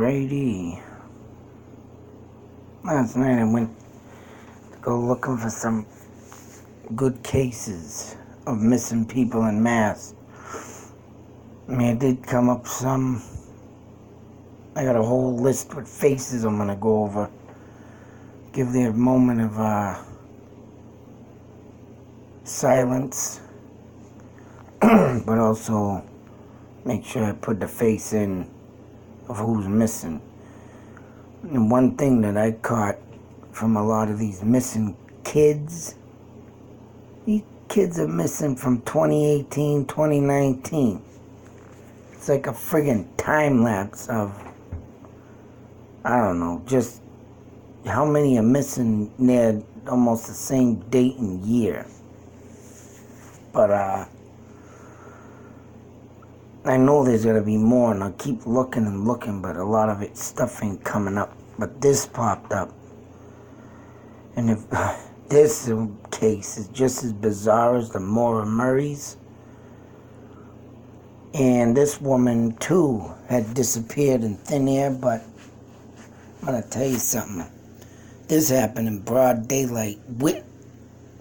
Alrighty. Last night I went to go looking for some good cases of missing people in Mass. I mean, it did come up some. I got a whole list with faces I'm gonna go over. Give their moment of silence, but also make sure I put the face in of who's missing. And one thing that I caught from a lot of these missing kids, these kids are missing from 2018, 2019. It's like a friggin' time lapse of, I don't know, just how many are missing near almost the same date and year. But I know there's gonna be more, and I'll keep looking and looking, but a lot of it stuff ain't coming up. But this popped up, and if this case is just as bizarre as the Maura Murrays, and this woman too had disappeared in thin air. But I'm gonna tell you something. This happened in broad daylight with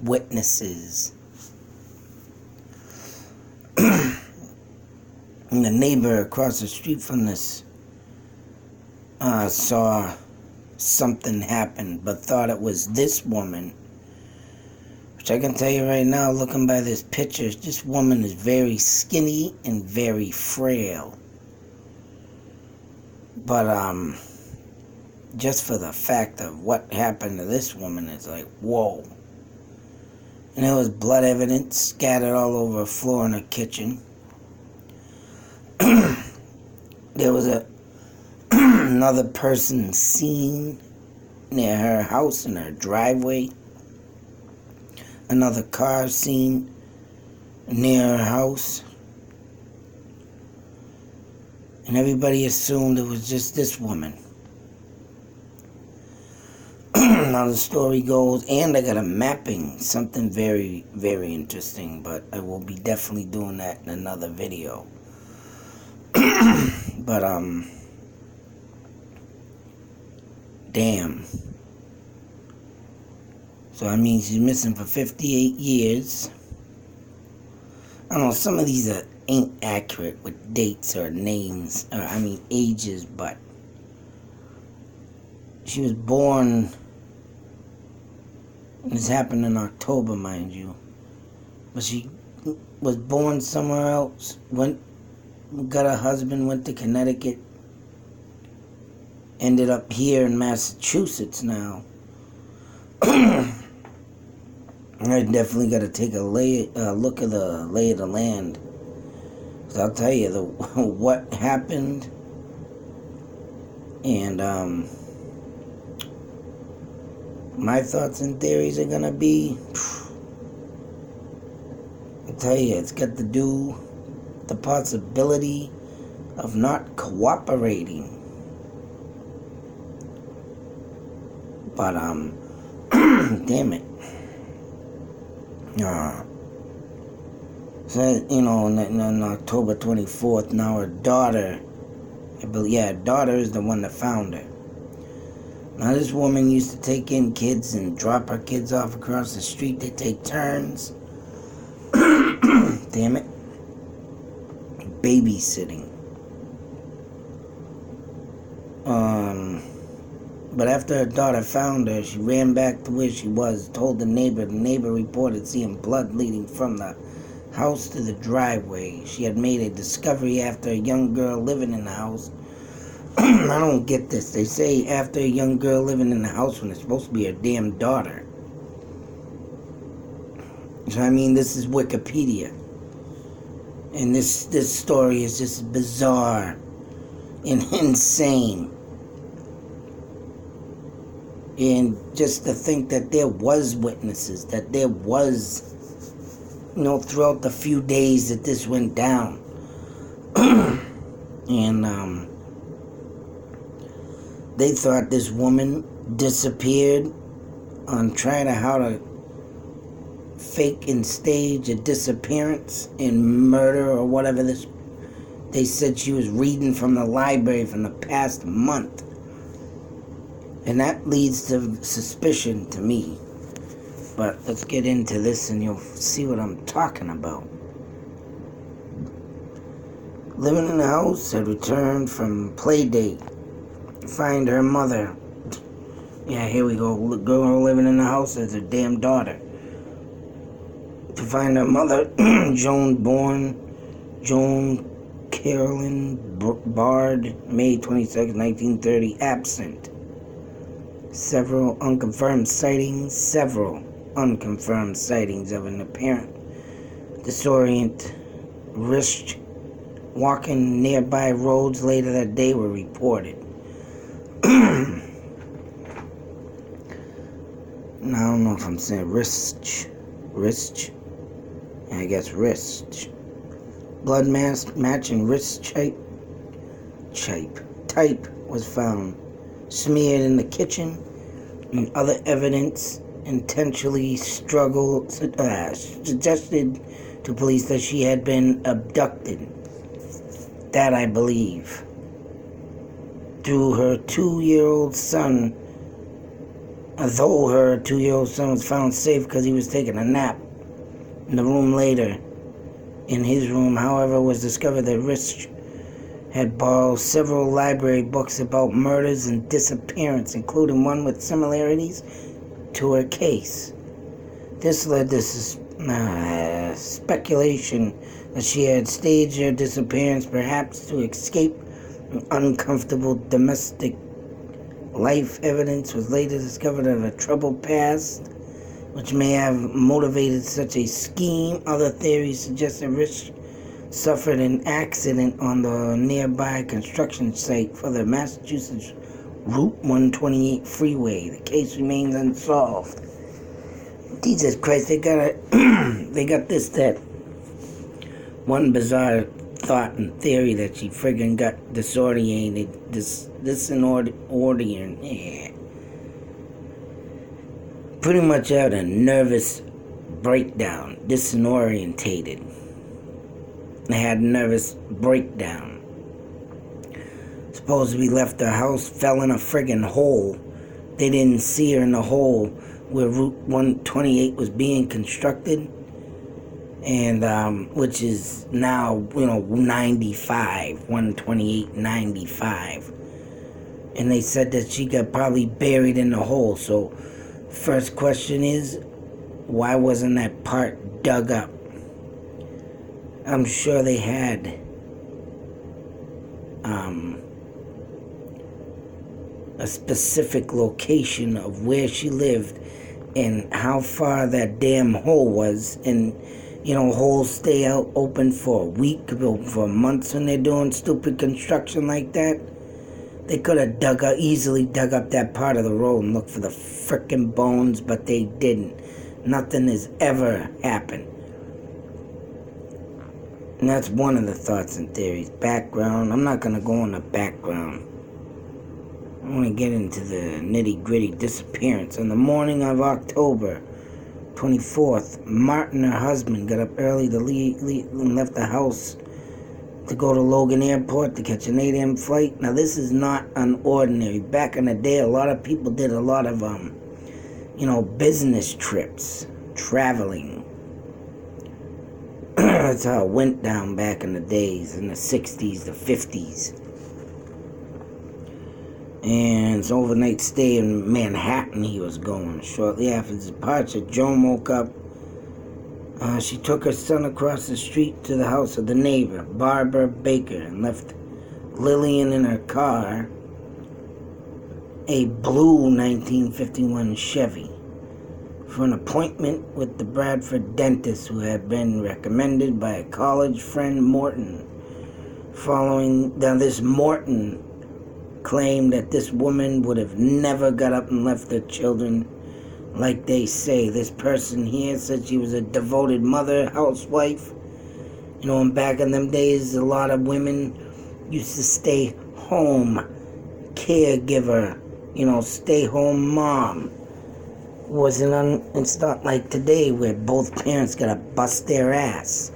witnesses. And the neighbor across the street from this saw something happen, but thought it was this woman. Which I can tell you right now, looking by this picture, this woman is very skinny and very frail. But just for the fact of what happened to this woman is like, whoa. And there was blood evidence scattered all over the floor in her kitchen. There was another person seen near her house in her driveway. Another car seen near her house. And everybody assumed it was just this woman. Now the story goes, and I got a mapping, something very, very interesting, but I will be definitely doing that in another video. But, damn. So, I mean, she's missing for 58 years. I don't know, some of these ain't accurate with dates or names, or, ages, but she was born, and this happened in October, mind you, but she was born somewhere else, got a husband, went to Connecticut, ended up here in Massachusetts now. I definitely got to take a look at the lay of the land. Because I'll tell you what happened. And my thoughts and theories are going to be, I'll tell you, it's got to do the possibility of not cooperating. But, damn it. So, you know, on October 24th, now her daughter, her daughter is the one that found her. Now, this woman used to take in kids and drop her kids off across the street. They take turns. Damn it. Babysitting. But after her daughter found her, she ran back to where she was, told the neighbor. The neighbor reported seeing blood leading from the house to the driveway. She had made a discovery after a young girl living in the house. I don't get this. They say after a young girl living in the house when it's supposed to be her damn daughter. So, this is Wikipedia. And this story is just bizarre and insane. And just to think that there was witnesses, that there was, throughout the few days that this went down. And they thought this woman disappeared on trying how to fake and stage a disappearance and murder or whatever this They said she was reading from the library from the past month. And that leads to suspicion to me. But let's get into this and you'll see what I'm talking about. Living in the house, had returned from play date. Find her mother. Yeah, here we go. Girl living in the house as her damn daughter. To find her mother, Joan Carolyn Bard, May 22nd, 1930, absent. Several unconfirmed sightings of an apparent disorient Risch walking nearby roads later that day were reported. Now, I don't know if I'm saying Risch. I guess Risch. Blood mass matching Risch type was found smeared in the kitchen, and other evidence intentionally suggested to police that she had been abducted. That I believe. Through her 2-year-old son, although her 2-year-old son was found safe because he was taking a nap in the room later. In his room, however, was discovered that Risch had borrowed several library books about murders and disappearance, including one with similarities to her case. This led to speculation that she had staged her disappearance, perhaps to escape an uncomfortable domestic life. Evidence was later discovered of a troubled past, which may have motivated such a scheme. Other theories suggest that Risch suffered an accident on the nearby construction site for the Massachusetts Route 128 freeway. The case remains unsolved. Jesus Christ, they got that one bizarre thought and theory that she friggin' got disoriented, pretty much had a nervous breakdown, disorientated. They had a nervous breakdown. Supposedly left her house, fell in a friggin' hole. They didn't see her in the hole where Route 128 was being constructed, and which is now 95, 128, 95. And they said that she got probably buried in the hole. So first question is, why wasn't that part dug up? I'm sure they had a specific location of where she lived and how far that damn hole was. And holes stay out open for a week, for months when they're doing stupid construction like that. They could have easily dug up that part of the road and looked for the frickin' bones, but they didn't. Nothing has ever happened. And that's one of the thoughts and theories. Background. I'm not going to go on the background. I want to get into the nitty-gritty. Disappearance. On the morning of October 24th, Martin, her husband, got up early to leave and left the house to go to Logan Airport to catch an 8 a.m. flight. Now, this is not unordinary. Back in the day, a lot of people did a lot of, business trips, traveling. That's how it went down back in the days, in the 60s, the 50s. And it's overnight stay in Manhattan he was going. Shortly after his departure, Joan woke up. She took her son across the street to the house of the neighbor, Barbara Baker, and left Lillian in her car, a blue 1951 Chevy, for an appointment with the Bradford dentist who had been recommended by a college friend, Morton. This Morton claimed that this woman would have never got up and left her children like they say. This person here said she was a devoted mother, housewife. And back in them days, a lot of women used to stay home, caregiver, stay home mom. It's not like today where both parents gotta bust their ass.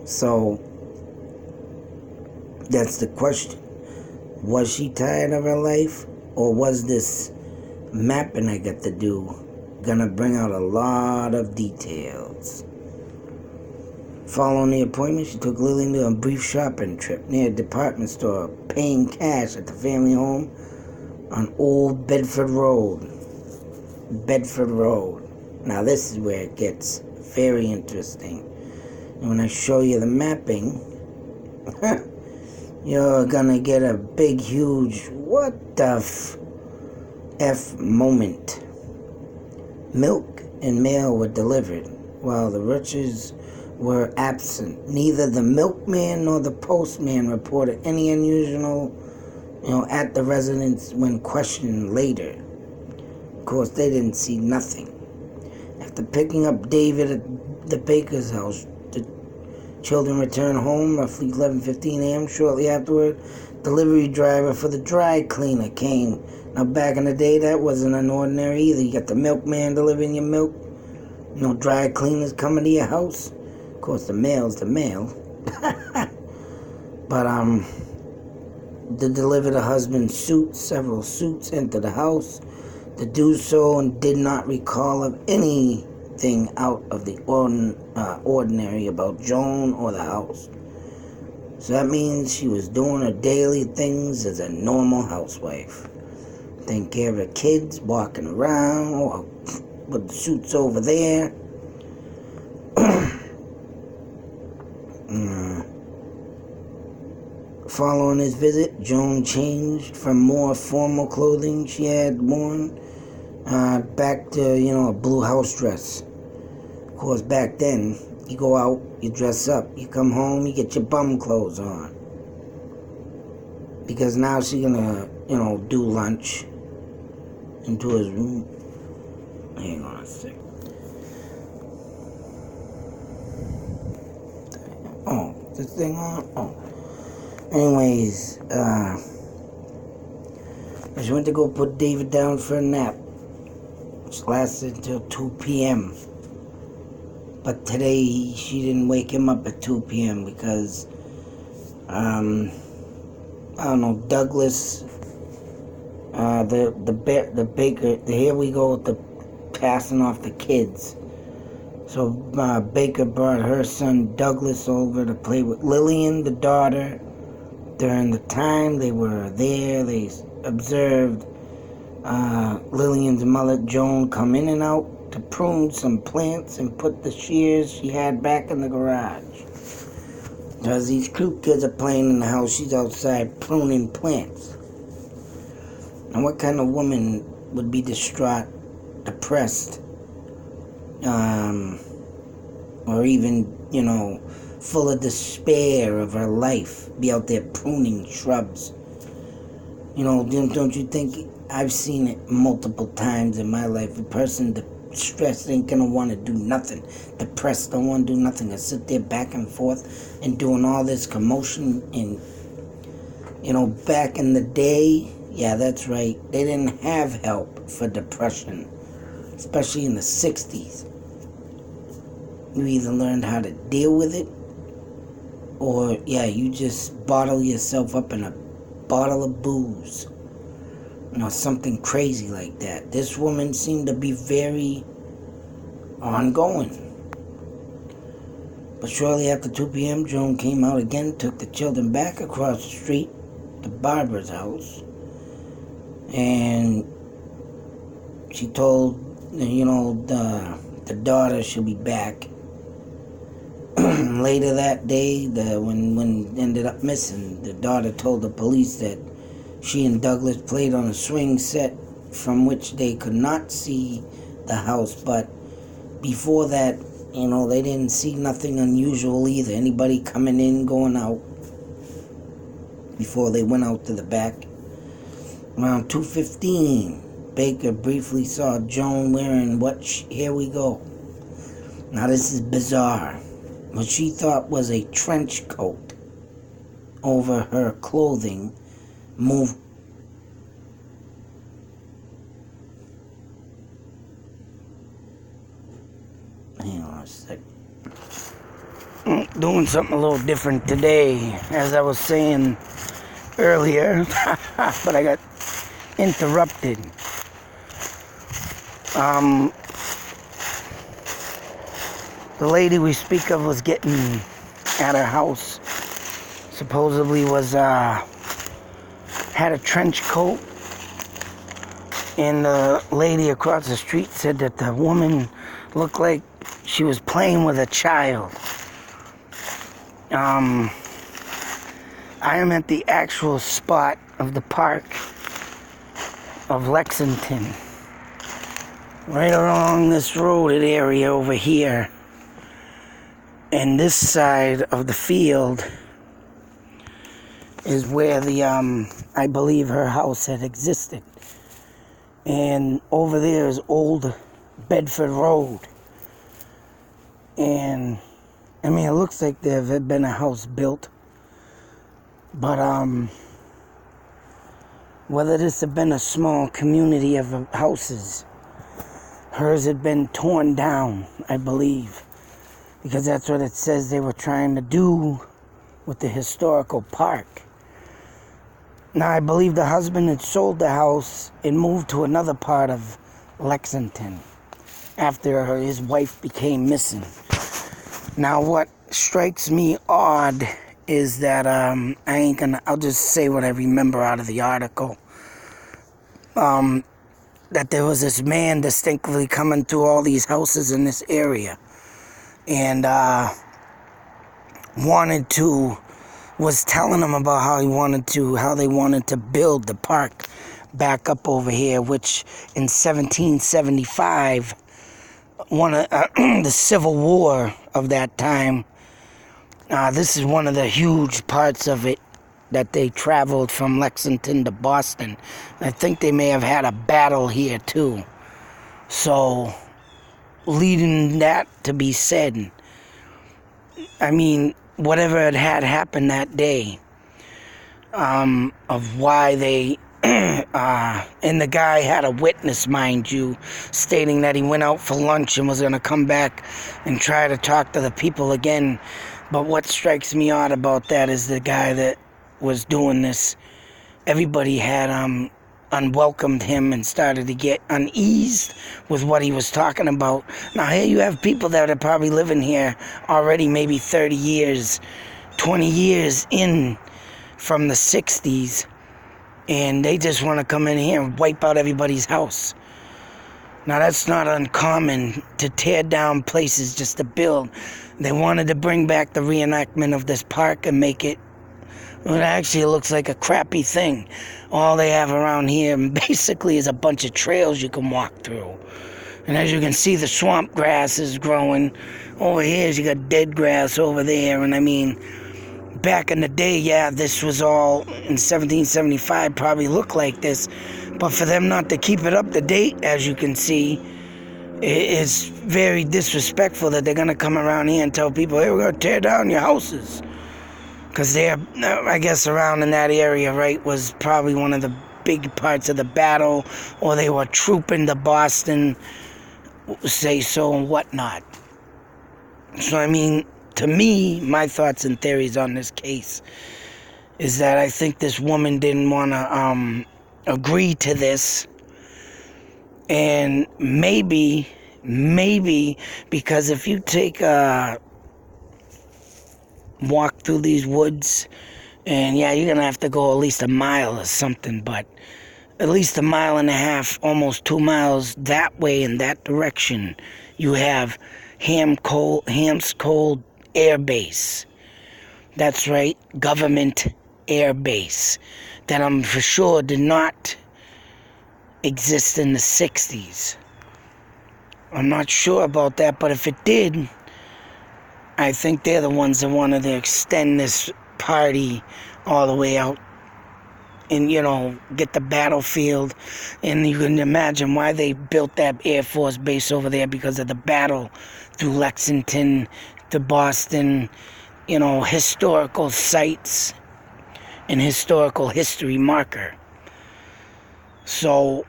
So That's the question. Was she tired of her life? Or was this mapping I got to do gonna bring out a lot of details? Following the appointment, she took Lillian to a brief shopping trip near a department store, paying cash at the family home on Old Bedford Road. Bedford Road. Now this is where it gets very interesting. And when I show you the mapping, you're gonna get a big, huge, what the F moment. Milk and mail were delivered, while the Risches were absent. Neither the milkman nor the postman reported any unusual, at the residence when questioned later. Of course, they didn't see nothing. After picking up David at the baker's house, the children returned home roughly 11:15 a.m. Shortly afterward, delivery driver for the dry cleaner came. Now, back in the day, that wasn't an ordinary either. You got the milkman delivering your milk, dry cleaners coming to your house. Of course, the mail's the mail. But, to deliver the husband's suit, several suits entered the house to do so and did not recall of anything out of the ordinary about Joan or the house. So that means she was doing her daily things as a normal housewife. Taking care of her kids, walking around, or with the suits over there. Following his visit, Joan changed from more formal clothing she had worn back to, a blue house dress. Of course, back then, you go out, you dress up, you come home, you get your bum clothes on. Because now she's gonna, do lunch into his room. Hang on a sec. Oh, this thing on? Oh. Anyways, I just went to go put David down for a nap, which lasted until 2 p.m. But today, she didn't wake him up at 2 p.m. because, I don't know, Douglas, the baker, here we go with the passing off the kids. So, Baker brought her son Douglas over to play with Lillian, the daughter. During the time they were there, they observed Lillian's mother, Joan, come in and out to prune some plants and put the shears she had back in the garage. As these cute kids are playing in the house, she's outside pruning plants. And what kind of woman would be distraught, depressed, or even, full of despair of her life, be out there pruning shrubs? Don't you think, I've seen it multiple times in my life, a person stressed ain't gonna want to do nothing, depressed don't want to do nothing, and sit there back and forth and doing all this commotion. And back in the day, yeah, that's right, they didn't have help for depression, especially in the 60s. You either learned how to deal with it, or, you just bottle yourself up in a bottle of booze. Something crazy like that. This woman seemed to be very ongoing. But shortly after 2 p.m., Joan came out again, took the children back across the street to Barbara's house. And she told, the daughter she'll be back. Later that day, when ended up missing, the daughter told the police that she and Douglas played on a swing set from which they could not see the house. But before that, they didn't see nothing unusual either. Anybody coming in, going out, before they went out to the back. Around 2:15, Baker briefly saw Joan wearing here we go. Now this is bizarre. What she thought was a trench coat over her clothing moved. Hang on a sec. doing something a little different today, as I was saying earlier, but I got interrupted. The lady we speak of was getting at her house. Supposedly was had a trench coat, and the lady across the street said that the woman looked like she was playing with a child. I am at the actual spot of the park of Lexington, right along this roaded area over here, and this side of the field is where the I believe her house had existed, and over there is Old Bedford Road, and I mean, it looks like there had been a house built, but whether this had been a small community of houses, hers had been torn down, I believe, because that's what it says they were trying to do with the historical park. Now, I believe the husband had sold the house and moved to another part of Lexington after his wife became missing. Now, what strikes me odd is that I'll just say what I remember out of the article. That there was this man distinctly coming through all these houses in this area, and was telling them about how they wanted to build the park back up over here, which in 1775, the Civil War of that time, this is one of the huge parts of it, that they traveled from Lexington to Boston. I think they may have had a battle here too. So, leading that to be said, I mean, whatever had happened that day, of why they, and the guy had a witness, mind you, stating that he went out for lunch and was going to come back and try to talk to the people again. But what strikes me odd about that is the guy that was doing this, everybody had unwelcomed him and started to get uneased with what he was talking about. Now here you have people that are probably living here already maybe 30 years, 20 years in from the 60s, and they just want to come in here and wipe out everybody's house. Now that's not uncommon, to tear down places just to build. They wanted to bring back the reenactment of this park and make it, well, actually it looks like a crappy thing. All they have around here basically is a bunch of trails you can walk through. And as you can see, the swamp grass is growing. Over here, you got dead grass over there. And I mean, back in the day, yeah, this was all in 1775 probably looked like this. But for them not to keep it up to date, as you can see, it's very disrespectful that they're going to come around here and tell people, hey, we're going to tear down your houses. Because they're, I guess, around in that area, right, was probably one of the big parts of the battle, or they were trooping to Boston, say so, and whatnot. So, I mean, to me, my thoughts and theories on this case is that I think this woman didn't want to agree to this, and maybe because if you take a walk through these woods, and yeah, you're gonna have to go at least a mile or something, but at least a mile and a half, almost 2 miles that way in that direction, you have Ham's Cold Air Base. That's right, government air base that I'm for sure did not exist in the 60s. I'm not sure about that, but if it did, I think they're the ones that wanted to extend this party all the way out and, you know, get the battlefield. And you can imagine why they built that Air Force base over there, because of the battle through Lexington to Boston, you know, historical sites and historical history marker. So,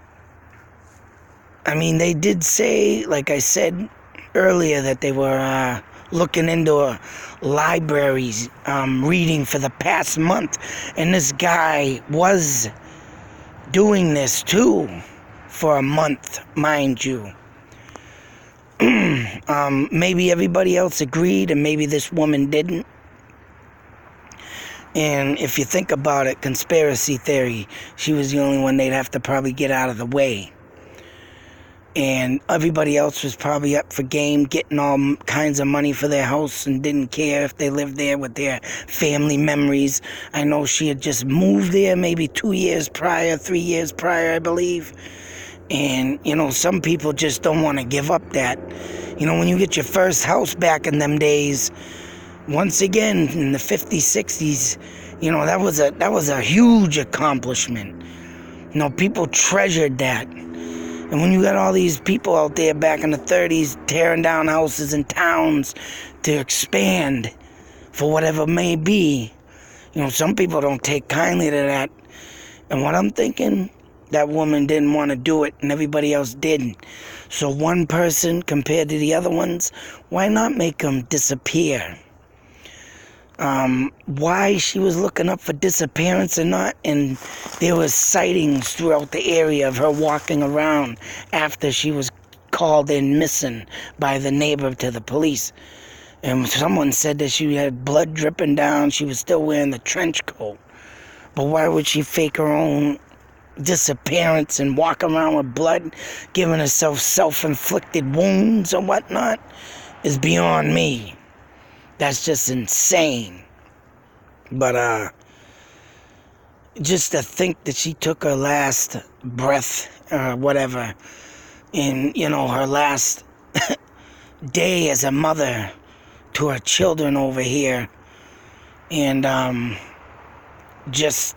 I mean, they did say, like I said earlier, that they were looking into libraries, reading for the past month, and this guy was doing this too for a month, mind you. Maybe everybody else agreed and maybe this woman didn't. And if you think about it, conspiracy theory, she was the only one they'd have to probably get out of the way. And everybody else was probably up for game, getting all kinds of money for their house and didn't care if they lived there with their family memories. I know she had just moved there maybe 2 years prior, 3 years prior, I believe. And, you know, some people just don't want to give up that. You know, when you get your first house back in them days, once again, in the 50s, 60s, you know, that was a huge accomplishment. You know, people treasured that. And when you got all these people out there back in the 30s tearing down houses in towns to expand for whatever it may be, you know, some people don't take kindly to that. And what I'm thinking, that woman didn't want to do it and everybody else didn't. So one person compared to the other ones, why not make them disappear? Why she was looking up for disappearance or not, and there was sightings throughout the area of her walking around after she was called in missing by the neighbor to the police. And someone said that she had blood dripping down, she was still wearing the trench coat. But why would she fake her own disappearance and walk around with blood, giving herself self-inflicted wounds or whatnot, is beyond me. That's just insane. But just to think that she took her last breath or whatever in, you know, her last day as a mother to her children over here, and just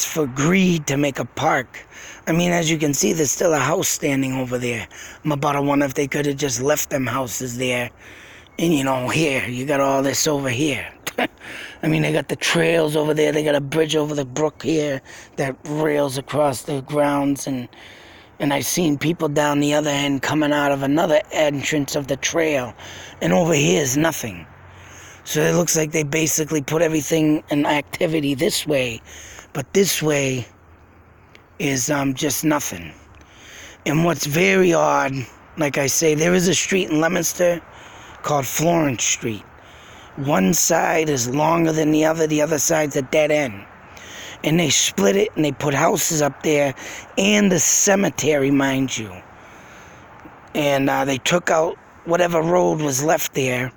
for greed to make a park. I mean, as you can see, there's still a house standing over there. I'm about to wonder if they could have just left them houses there. And, you know, here, you got all this over here. I mean, they got the trails over there. They got a bridge over the brook here that rails across the grounds. And I've seen people down the other end coming out of another entrance of the trail. And over here is nothing. So it looks like they basically put everything in activity this way. But this way is just nothing. And what's very odd, like I say, there is a street in Leominster called Florence Street. One side is longer than the other side's a dead end. And they split it and they put houses up there and the cemetery, mind you. And they took out whatever road was left there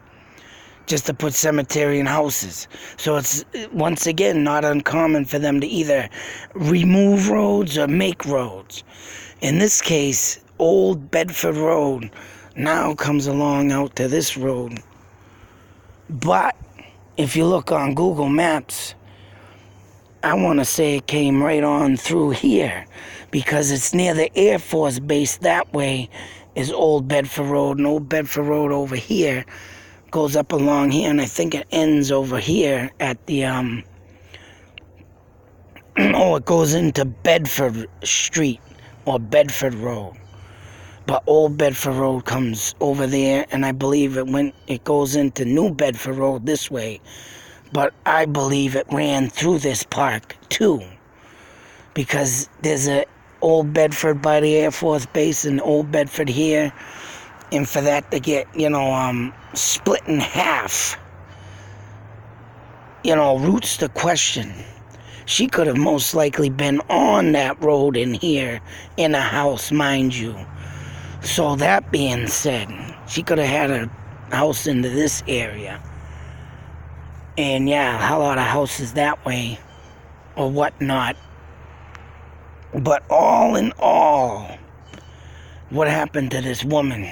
just to put cemetery and houses. So it's, once again, not uncommon for them to either remove roads or make roads. In this case, Old Bedford Road now comes along out to this road. But if you look on Google Maps, I want to say it came right on through here because it's near the Air Force Base. That way is Old Bedford Road, and Old Bedford Road over here goes up along here, and I think it ends over here at the it goes into Bedford Street or Bedford Road. But Old Bedford Road comes over there, and I believe it goes into New Bedford Road this way. But I believe it ran through this park too, because there's a Old Bedford by the Air Force Base and Old Bedford here, and for that to get, you know, split in half, you know, roots the question. She could have most likely been on that road in here in a house, mind you. So that being said, she could have had a house into this area. And yeah, a lot of houses that way or whatnot. But all in all, what happened to this woman?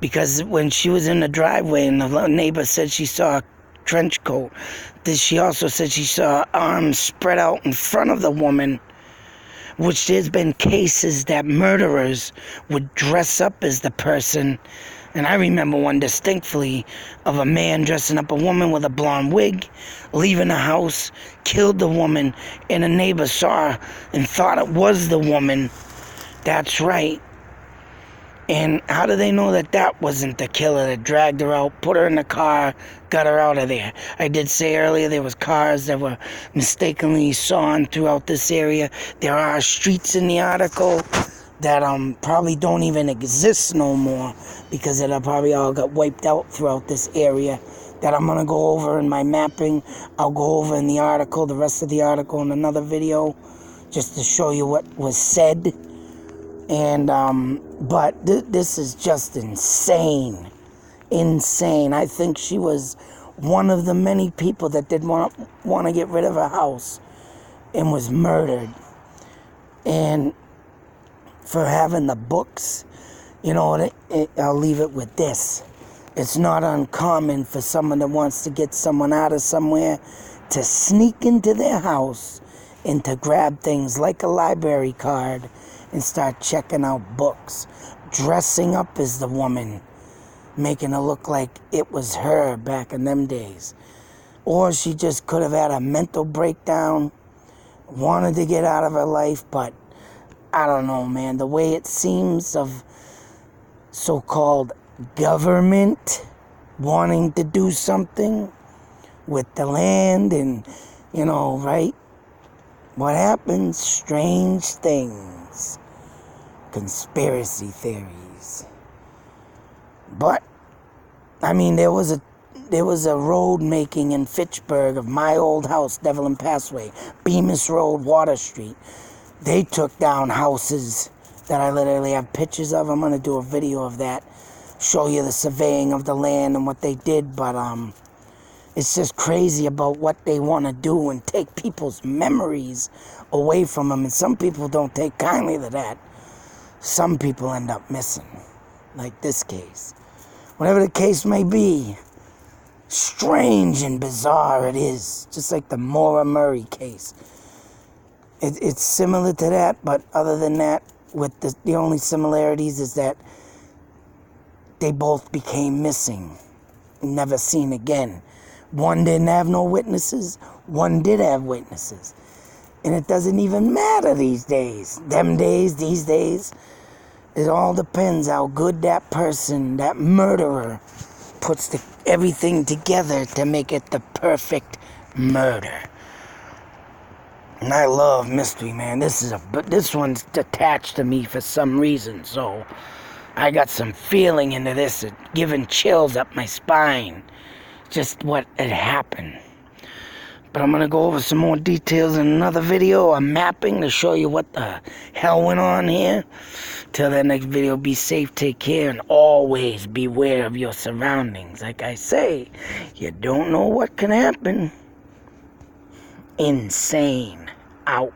Because when she was in the driveway and the neighbor said she saw a trench coat, she also said she saw arms spread out in front of the woman, which there's been cases that murderers would dress up as the person. And I remember one distinctly of a man dressing up a woman with a blonde wig, leaving the house, killed the woman, and a neighbor saw her and thought it was the woman. That's right. And how do they know that that wasn't the killer that dragged her out, put her in the car, got her out of there? I did say earlier there was cars that were mistakenly sawn throughout this area. There are streets in the article that probably don't even exist no more because it probably all got wiped out throughout this area that I'm going to go over in my mapping. I'll go over in the article, the rest of the article in another video, just to show you what was said. And, but this is just insane. Insane. I think she was one of the many people that did want to get rid of her house and was murdered. And for having the books, you know, I'll leave it with this. It's not uncommon for someone that wants to get someone out of somewhere to sneak into their house and to grab things like a library card and start checking out books, dressing up as the woman, making it look like it was her back in them days. Or she just could have had a mental breakdown, wanted to get out of her life, but I don't know, man. The way it seems of so-called government wanting to do something with the land and, you know, right? What happens? Strange things. Conspiracy theories. But, I mean, there was a road making in Fitchburg of my old house, Devlin Passway, Bemis Road, Water Street. They took down houses that I literally have pictures of. I'm going to do a video of that, show you the surveying of the land and what they did, but it's just crazy about what they want to do and take people's memories away from them. And some people don't take kindly to that. Some people end up missing, like this case. Whatever the case may be, strange and bizarre it is, just like the Maura Murray case. It's similar to that, but other than that, with the only similarities is that they both became missing, never seen again. One didn't have no witnesses, one did have witnesses. And it doesn't even matter these days. Them days, these days, it all depends how good that person, that murderer, puts everything together to make it the perfect murder. And I love mystery, man. But this one's attached to me for some reason, so I got some feeling into this, giving chills up my spine. Just what had happened. But I'm going to go over some more details in another video, a mapping to show you what the hell went on here. Till that next video, be safe, take care, and always beware of your surroundings. Like I say, you don't know what can happen. Insane. Out.